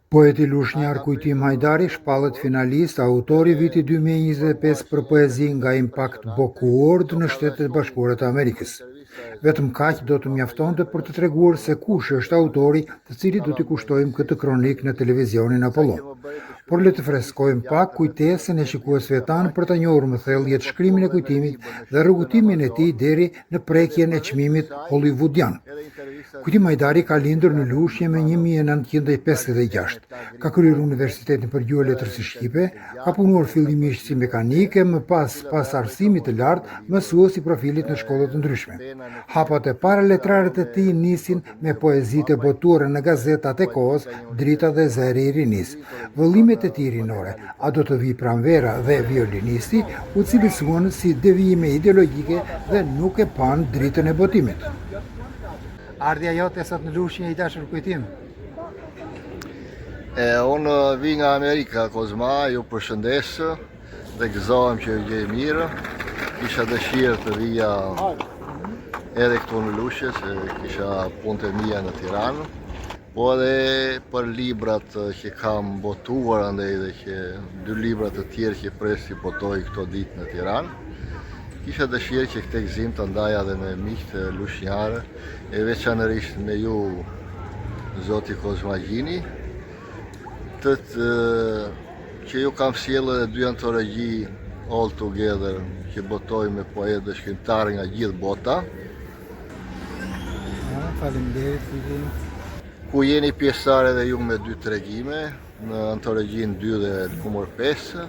Poeti lushnjar Kujtim Hajdari shpallet finalist, autori viti 2025 për poezi nga Impact Book Award në Shtetet Bashkuara të Amerikës. Vetëm kaq do të mjaftonte për të treguar se kush është autori të cilit do t'i kushtojmë këtë kronik në televizionin Apollo. Por le të freskojmë pak kujtesën e shikuesve tanë për të njohur më thellë shkrimin e kujtimit dhe rrugëtimin e tij deri në prekjen e çmimit hollywoodian. Kujtim Hajdari ka lindur në Lushnjë me 1956. Ka kryer Universitetin për Gjuhë Letërsi Shqipe, ka punuar fillimisht si mekanike, më pas arsimit të lartë mësues i profilit në shkolla të ndryshme. Hapat e para letrare të tij nisin me poezitë e botuara në gazetat e kohës, Drita dhe Zeri i Rinis. Vëllimet e tij rinore, A do të vi pranvera dhe Violinisti, u cilësuan si devijime ideologjike dhe nuk e pan dritën e botimit. Ardhja jote sot në Lushnjë i dashur Kujtim? Unë vi nga Amerika, Kozma, ju përshëndes dhe gëzohem që ju gjej mirë. Kisha dëshirë të vija edhe këtu në Lushnjë, se kisha punët e mia në Tiranë, po edhe për librat që kam botuar andaj dhe që 2 libra të tjerë që presi botoj këto ditë në Tiranë. Kisha dëshirë që këtë gëzim të ndaja dhe me miqtë lushnjarë, e veçanërisht me ju, Zoti Kozma Gjini, që ju kam sjellë edhe 2 antologji All Together që botoj me poetë dhe shkrimtarë nga gjithë bota. Faleminderit. Ku jeni pjesëtare dhe ju me 2 tregime, në antologjin 2 dhe numër 5.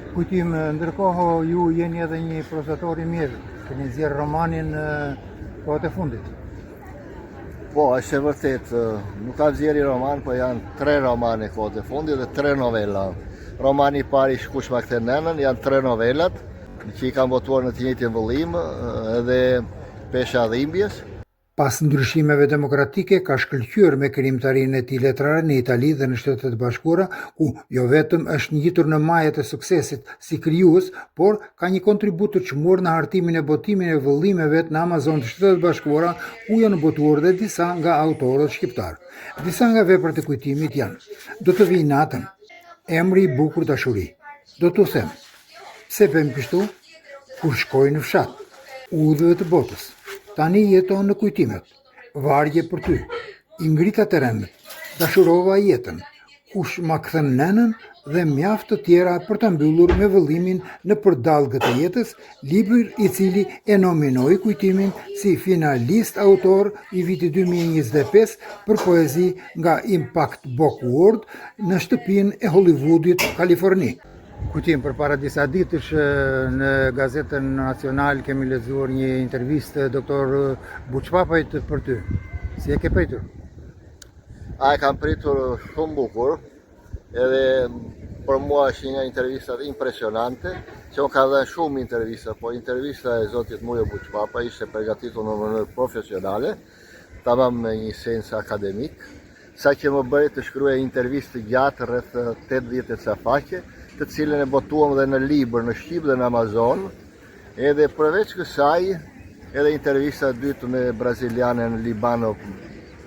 Kujtim, ndërkohë ju jeni edhe një prozator i mirë, keni nxjerrë romanin kohët e fundit. Po, është e vërtet, nuk ka nxjerrë roman, po janë 3 romane kohët e fundit dhe 3 novela. Romani i pari Shkush ma kthe nenën, janë 3 novelat që i kam botuar në të njëjtin vëllim, edhe Pesha dhimbjes. Pas ndryshimeve demokratike, ka shkëlqyer me krijimtarinë e tij letrare në Itali dhe në Shtetet Bashkuara, ku jo vetëm është ngjitur në majet e suksesit si krijues, por ka një kontribut të çmuar në hartimin e botimin e vëllimeve në Amazon të Shtetet Bashkuara, ku janë botuar dhe disa nga autorët shqiptar. Disa nga veprat e Kujtimit janë: Do të vij natën, Emri i bukur dashuri. Do t'u them, pse bëm kështu? Kur shkoj në fshat, Udhëve të botës. Tani jeton në kujtimet, Vargje për ty, I ngrita terrenet, Dashurova jetën, Kush ma kthen nenën dhe mjaft të tjera për të mbyllur me vëllimin në përdallgët e jetës, libër i cili e nominoi Kujtimin si finalist autor i vitit 2025 për poezi nga Impact Book Award në shtëpinë e Hollywoodit, Kaliforni. Kujtim, për para disa ditësh në Gazetën Nacional kemi lexuar një intervistë doktor Buçpapajt për ty. Si e ke pritur? E kam pritur shumë bukur, edhe për mua është një intervistat impresionante, që unë ka dhënë shumë intervista, po intervista e Zotit Mujo Buçpapa ishte përgatitur në mënyrë profesionale, tamam me një sens akademik, sa që më bëri të shkruaj intervistë gjatë rreth 80 ca faqe, të cilën e botuam dhe në libër në Shqip dhe në Amazon, edhe përveç kësaj, edhe intervista e dytë me brazilianën Libano,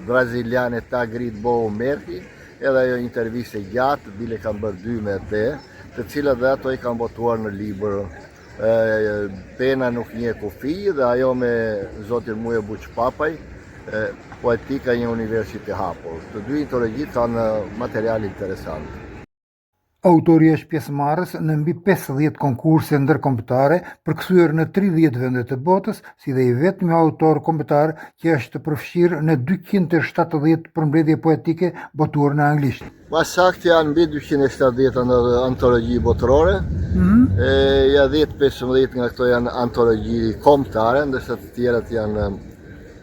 braziliane Tagrit Bo Merhi, edhe ajo interviste gjatë, bile kam bërë 2 me te, të cilat dhe ato i kam botuar në libër. Pena nuk një kufi dhe ajo me Zotin Mujo Buçpapaj, Poetika një universitet hapur. Të 2 antologjit kanë material interesant. Autori është pjesëmarrës në mbi 50 konkurse ndërkombëtare përkthyer në 30 vende të botës, si dhe I vetmi autor kombëtar që është përfshirë në 270 përmbledhje poetike botuar në anglisht. Ma saktë janë mbi 270 antologji botërore, ja 10-15 nga këto janë antologji kombëtare, ndërsa të tjerat janë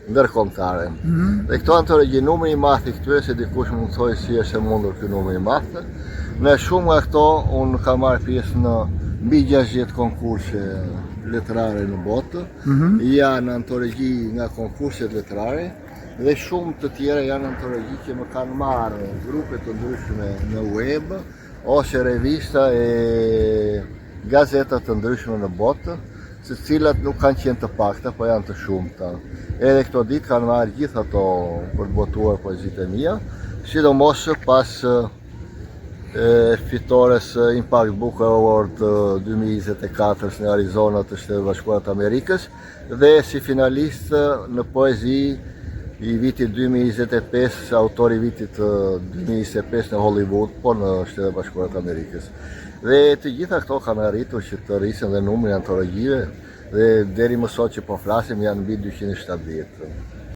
ndërkombëtare. Dhe këto antologji, numri I madh I këtyre, se dikush mund të thojë si është e mundur ky numri I madh. Në shumë nga këto, unë kam marrë pjesë në mbi 60 konkurse letrare në botë, janë antologji nga konkurset letrare, dhe shumë të tjera janë antologji që më kanë marrë grupe të ndryshme në web, ose revista e gazetat të ndryshme në botë, se cilat nuk kanë qenë të pakta, po janë të shumta. Edhe këto ditë kanë marrë gjithë ato për të botuar poezitë e mia, sidomos pas fitores Impact Book Award 2024 në Arizona të Shtetet Bashkuara të Amerikës dhe si finalist në poezi i vitit 2025, autori i vitit 2025 në Hollywood, po në Shtetet Bashkuara të Amerikës. Dhe të gjitha këto kanë arritur që të rrisin dhe numrin antologjive dhe deri më sot që po flasim janë mbi 270.